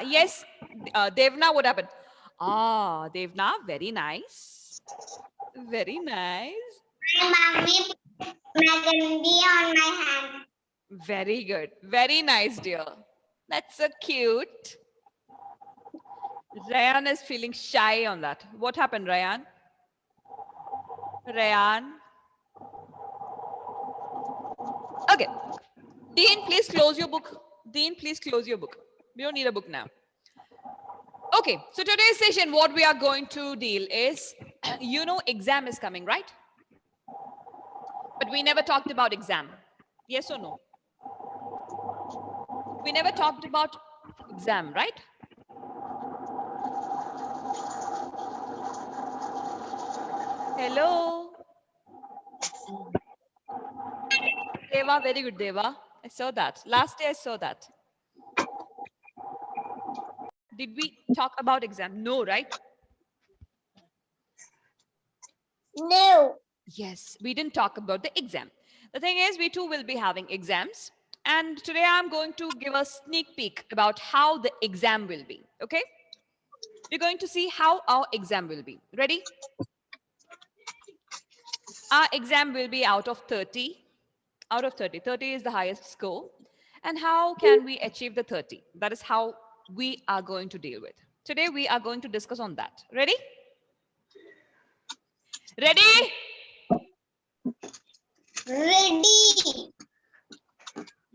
Yes, Devna, what happened? Devna, very nice. Very nice. My mommy put Magandi on my hand. Very good. Very nice, dear. That's so cute. Rayan is feeling shy on that. What happened, Rayan? Rayan? Okay. Dean, please close your book. Dean, please close your book. We don't need a book now. Okay, so today's session, what we are going to deal is, you know, exam is coming, right? But we never talked about exam. Yes or no? We never talked about exam, right? Hello? Deva, very good, Deva. I saw that. Last day I saw that. Did we talk about exam? No, right? No. Yes, we didn't talk about the exam. The thing is, we too will be having exams. And today I'm going to give a sneak peek about how the exam will be. Okay? We're going to see how our exam will be. Ready? Our exam will be out of 30. Out of 30. 30 is the highest score. And how can we achieve the 30? That is how we are going to deal with. Today we are going to discuss on that. Ready? Ready? Ready.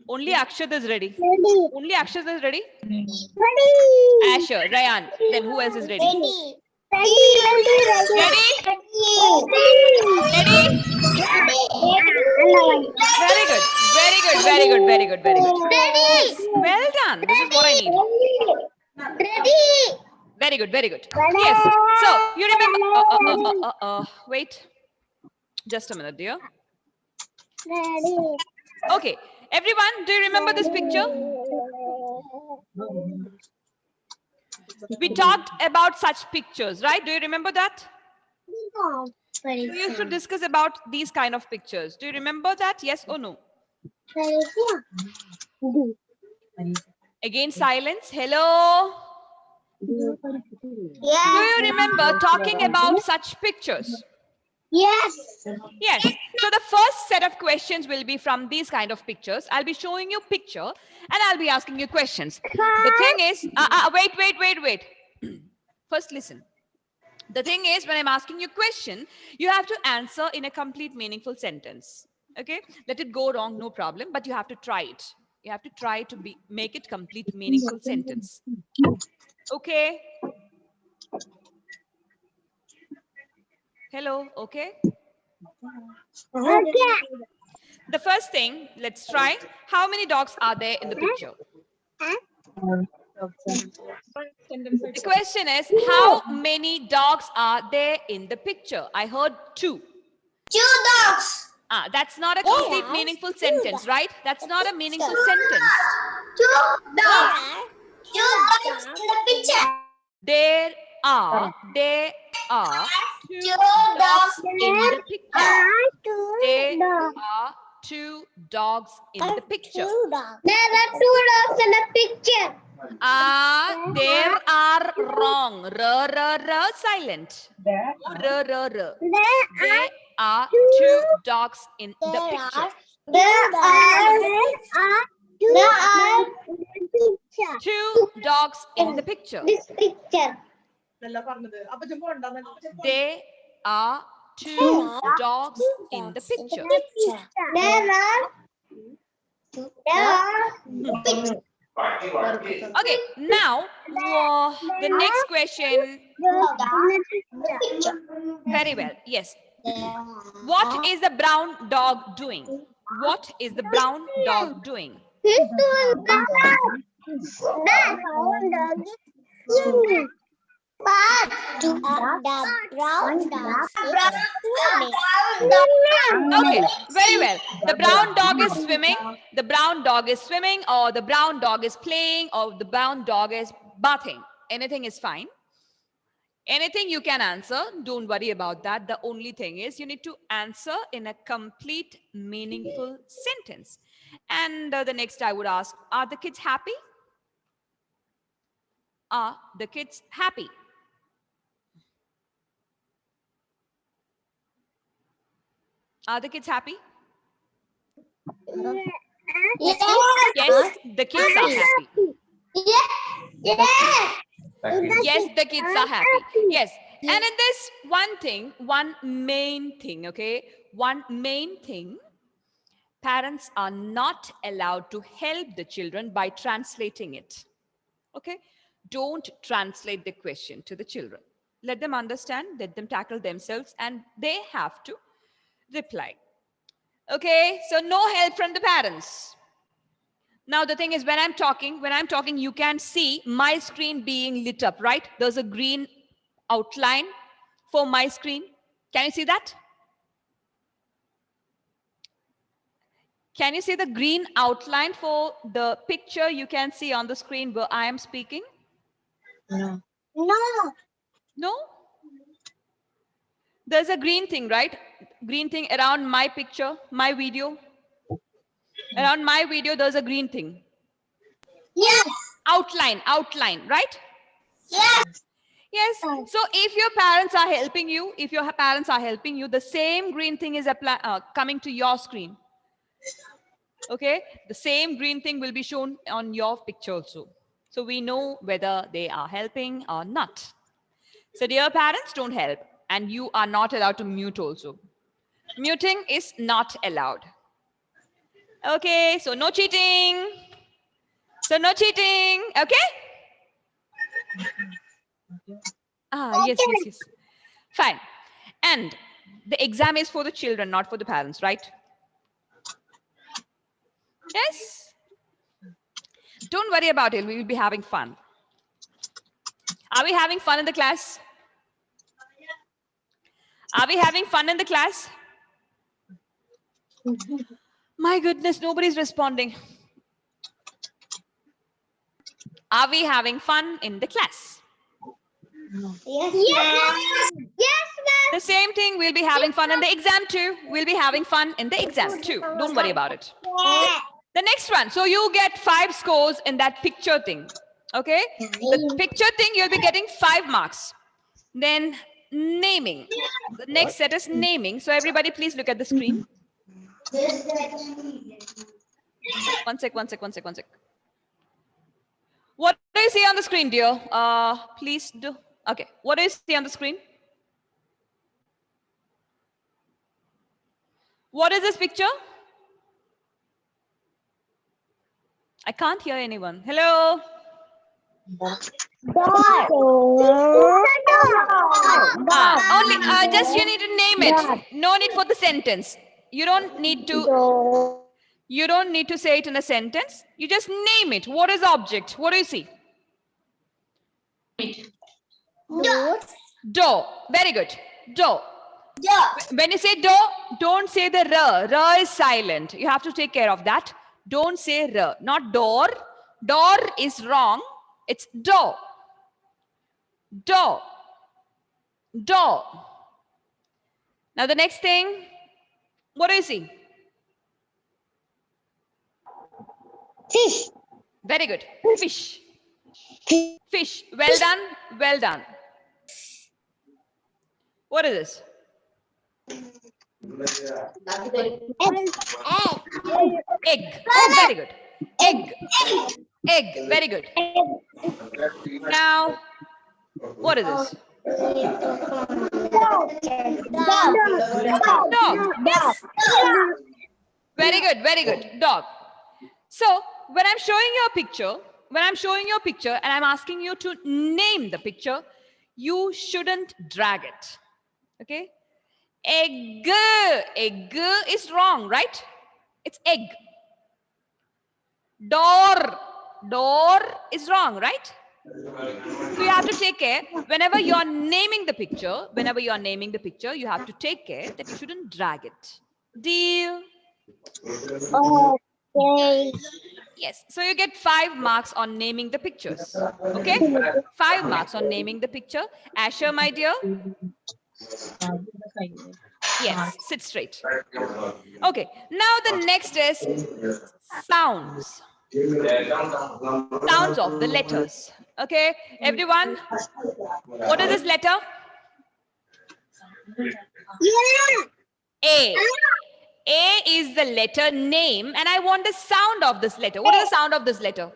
Only Akshat is ready. Ready. Only Akshat is ready? Ready. Asher, Ryan. Then who else is ready? Ready. Ready. Ready? Ready. Ready? Very good. Very good. Very good. Very good. Very good. Yes. Well done. This is what I need. Ready. Very good. Very good. Yes. So you remember. Wait. Just a minute, dear. Ready. Okay. Everyone, do you remember this picture? We talked about such pictures, right? Do you remember that? We used to discuss about these kind of pictures. Do you remember that? Yes or no? Again, silence. Hello. Do you remember talking about such pictures? Yes. Yes. So the first set of questions will be from these kind of pictures. I'll be showing you picture and I'll be asking you questions. The thing is, wait. First, listen. The thing is, when I'm asking you a question, you have to answer in a complete meaningful sentence. Okay? Let it go wrong, no problem, but you have to try it. You have to try to make it complete meaningful sentence. Okay? Hello, okay? Okay. The first thing, let's try. How many dogs are there in the picture? The question is, how many dogs are there in the picture? I heard 2. 2 dogs. That's not a complete meaningful sentence, right? That's not a meaningful sentence. 2 dogs. 2 dogs in the picture. There are 2 2 dogs dogs in the picture. There dogs. are 2 dogs in the picture. There are 2 dogs in the picture. There are wrong. Silent. There are 2 dogs in the picture. There are 2 dogs in the picture. This picture. There are 2 dogs in the picture. There are Okay, now the next question. Very well. Yes. What is the brown dog doing? What is the brown dog doing? He's doing that. The brown dog is swimming. But the brown dog Okay, very well. The brown dog is swimming. The brown dog is swimming, or the brown dog is playing, or the brown dog is bathing. Anything is fine. Anything you can answer. Don't worry about that. The only thing is you need to answer in a complete, meaningful sentence. And the next I would ask, are the kids happy? Are the kids happy? Are the kids happy? Yes. Yes, the kids are happy. Yes. Yes. Yes, the kids are happy. Yes. And in this one main thing, okay? One main thing, parents are not allowed to help the children by translating it. Okay? Don't translate the question to the children. Let them understand, let them tackle themselves, and they have to reply. Okay? So no help from the parents. Now the thing is, when I'm talking, you can see my screen being lit up, right? There's a green outline for my screen. Can you see that? Can you see the green outline for the picture you can see on the screen where I am speaking? No. No? There's a green thing, right? Green thing around my picture, my video. Around my video, there's a green thing. Yes. Outline, right? Yes. Yes. So if your parents are helping you, the same green thing is coming to your screen. Okay? The same green thing will be shown on your picture also. So we know whether they are helping or not. So dear parents, don't help. And you are not allowed to mute also. Muting is not allowed. Okay, so no cheating. Okay? Yes. Fine. And the exam is for the children, not for the parents, right? Yes? Don't worry about it. We will be having fun. Are we having fun in the class? Are we having fun in the class? My goodness, nobody's responding. Are we having fun in the class? Yes. The same thing, we'll be having fun in the exam too. We'll be having fun in the exam too. Don't worry about it. The next one. So you get 5 scores in that picture thing. Okay? The picture thing, you'll be getting 5 marks. Then naming. The next set is naming. So everybody please look at the screen. One sec. What do you see on the screen, dear? Please do. Okay. What do you see on the screen? What is this picture? I can't hear anyone. Hello? Only just you need to name it. No need for the sentence. You don't need to say it in a sentence. You just name it. What is the object? What do you see? Door. Very good. Door. When you say door, don't say the r. R is silent. You have to take care of that. Don't say r. Not door. Door is wrong. It's door. Door. Now the next thing, what do you see? Fish. Very good. Fish. Fish. Well done. What is this? Egg. Very good. Egg. Very good. Now, what is this? Dog. Yes. Very good. Dog. So, when I'm showing you a picture and I'm asking you to name the picture, you shouldn't drag it. Okay? Egg is wrong, right? It's egg. Door is wrong, right? So you have to take care whenever you're naming the picture, you have to take care that you shouldn't drag it. Deal? Okay. Yes. So you get 5 marks on naming the pictures. Okay? 5 marks on naming the picture. Asher, my dear? Yes, sit straight. Okay, now the next is sounds. Sounds of the letters. Okay, everyone, what is this letter? A. A is the letter name, and I want the sound of this letter. What is the sound of this letter?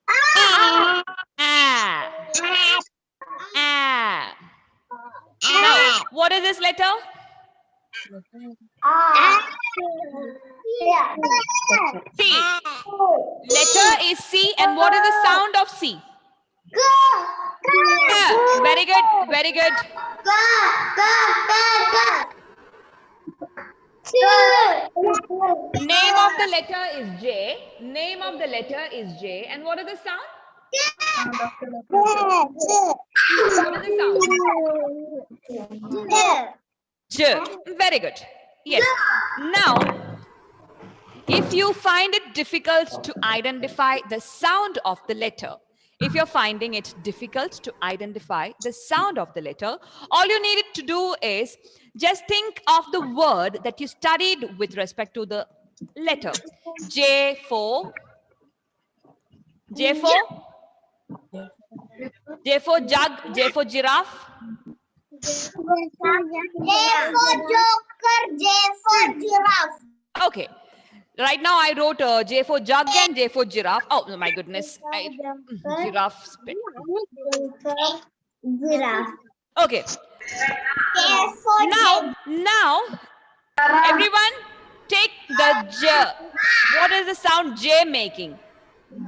Ah. Ah. Now, what is this letter? C. Letter is C, and what is the sound of C? Very good, very good. Name of the letter is J. Name of the letter is J, and what is the sound? What is the sound? J. Very good. Yes. Now, if you find it difficult to identify the sound of the letter, if you're finding it difficult to identify the sound of the letter, all you needed to do is just think of the word that you studied with respect to the letter. J for J for jug, J for giraffe. J for joker, J for giraffe. Okay. Right now I wrote J for jug and J for giraffe. Oh my goodness. Giraffe spit. Giraffe. Okay. Now, everyone take the J. What is the sound J making?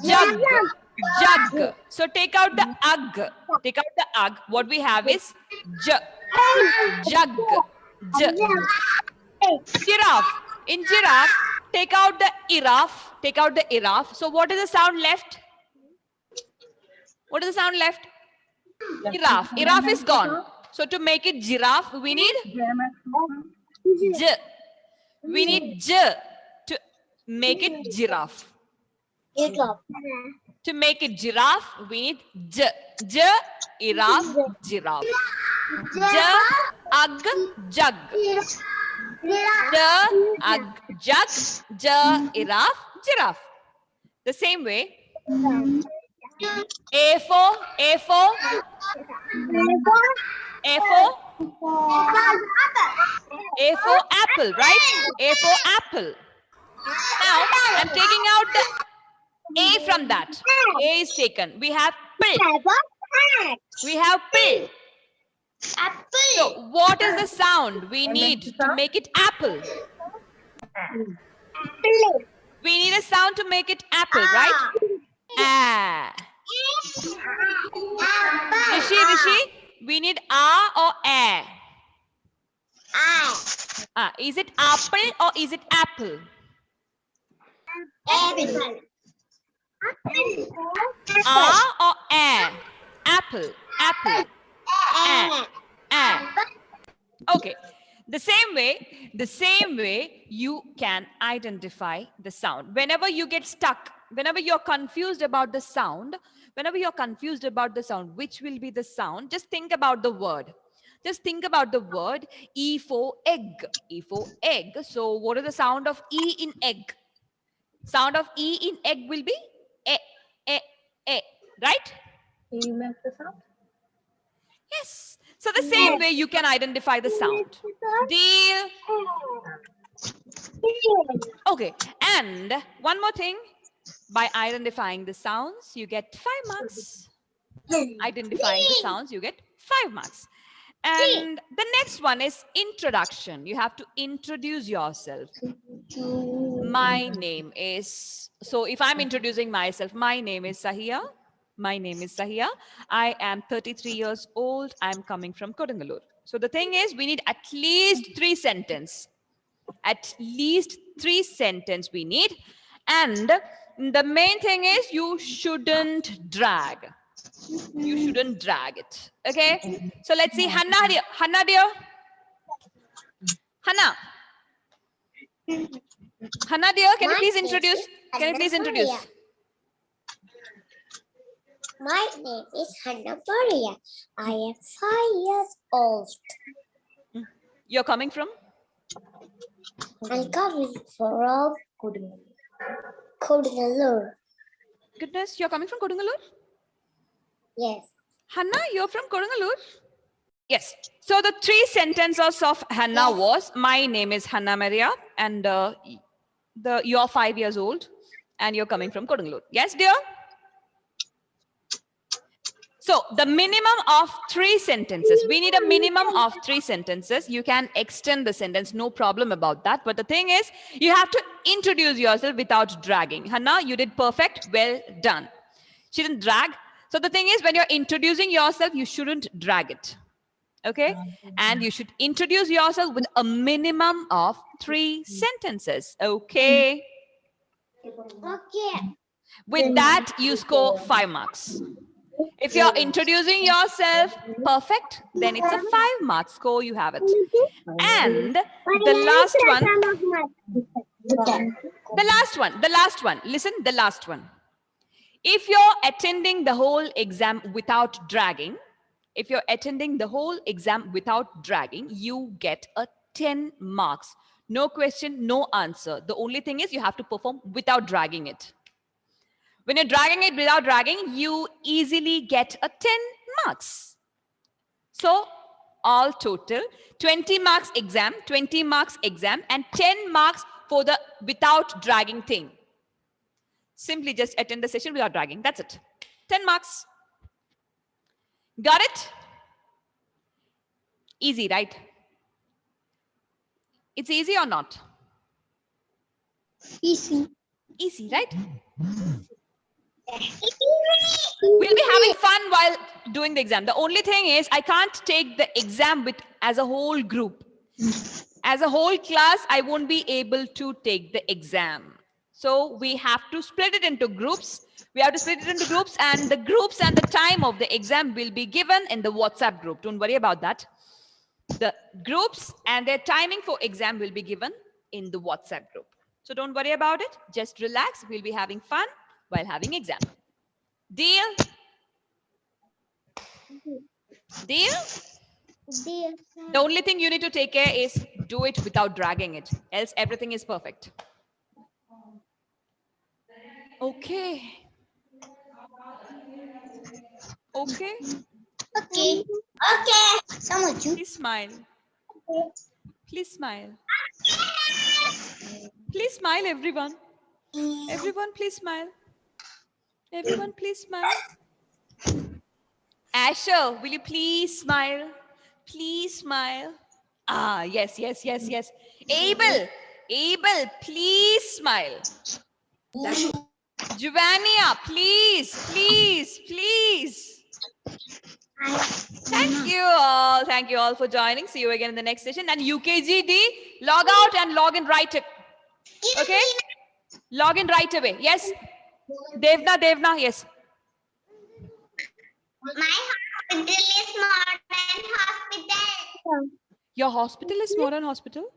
Jug. Jug. So take out the ug. Take out the ug. What we have is J. Jug. J. Giraffe. In giraffe, take out the iraf. Take out the iraf. So what is the sound left? What is the sound left? Giraffe. Giraffe is gone. So to make it giraffe, we need J. We need J to make it giraffe. To make it giraffe, we need J. J, iraf, giraffe. J, ug, jug. J, ug, jug. J, iraf, giraffe. The same way. A for apple, right? A for apple. Now, I'm taking out the A from that. A is taken. We have pill. We have pill. So, what is the sound we need to make it apple? We need a sound to make it apple, right? Ah. Rishi, we need A or A? Is it apple or is it apple? A or A? Apple, apple. A. Okay. The same way you can identify the sound. Whenever you get stuck, whenever you're confused about the sound, which will be the sound, just think about the word. Just think about the word E for egg. E for egg. So what is the sound of E in egg? Sound of E in egg will be e, right? Yes. So the same way you can identify the sound. Deal? Okay. And one more thing. By identifying the sounds, you get 5 marks. Identifying the sounds, you get 5 marks. And the next one is introduction. You have to introduce yourself. My name is, so if I'm introducing myself, my name is Sahia. My name is Sahia. I am 33 years old. I'm coming from Kodungalur. So the thing is, we need at least 3 sentences. At least 3 sentences we need. And the main thing is you shouldn't drag. You shouldn't drag it. Okay? So let's see. Hannah dear. Hannah dear. Hannah. Hannah dear, can you please introduce? Can you please introduce? My name is Hannah Maria. I am 5 years old. You're coming from? I'm coming from Kodungalur. Goodness, you're coming from Kodungalur? Yes. Hannah, you're from Kodungalur? Yes. So the three sentences of Hannah Yes. was, my name is Hannah Maria, and you're 5 years old, and you're coming from Kodungalur. Yes, dear? So the minimum of 3 sentences. We need a minimum of 3 sentences. You can extend the sentence, no problem about that. But the thing is, you have to introduce yourself without dragging. Hannah, you did perfect. Well done. She didn't drag. So the thing is, when you're introducing yourself, you shouldn't drag it. Okay? And you should introduce yourself with a minimum of 3 sentences. Okay? Okay. With that, you score 5 marks. If you're introducing yourself perfect, then it's a 5 mark score. You have it. And the last one. Listen, the last one. If you're attending the whole exam without dragging, you get a 10 marks. No question, no answer. The only thing is you have to perform without dragging it. When you're dragging it without dragging, you easily get a 10 marks. So all total, 20 marks exam, and 10 marks for the without dragging thing. Simply just attend the session without dragging. That's it. 10 marks. Got it? Easy, right? It's easy or not? Easy. Easy, right? We'll be having fun while doing the exam. The only thing is I can't take the exam as a whole group. As a whole class, I won't be able to take the exam. So we have to split it into groups. And the groups and the time of the exam will be given in the WhatsApp group. Don't worry about that. The groups and their timing for exam will be given in the WhatsApp group. So don't worry about it. Just relax. We'll be having fun while having exam. Deal? Deal? The only thing you need to take care is do it without dragging it. Else everything is perfect. Okay. Okay. Okay. Okay. Please smile. Please smile. Please smile, everyone. Everyone, please smile. Everyone, please smile. Asher, will you please smile? Please smile. Ah, yes. Abel, please smile. Giovannia, please. Thank you all for joining. See you again in the next session. And UKGD, log out and log in right away. Okay? Log in right away. Yes? Devna, yes. My hospital is modern hospital. Your hospital is modern hospital?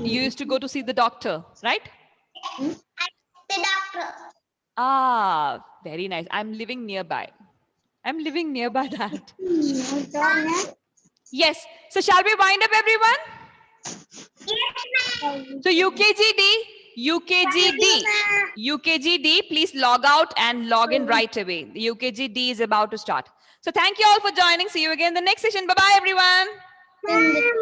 You used to go to see the doctor, right? The doctor. Ah, very nice. I'm living nearby that. Yes. So shall we wind up, everyone? Yes, So UKGD, please log out and log in right away. The UKGD is about to start. So thank you all for joining. See you again in the next session. Bye-bye, everyone. ma'am.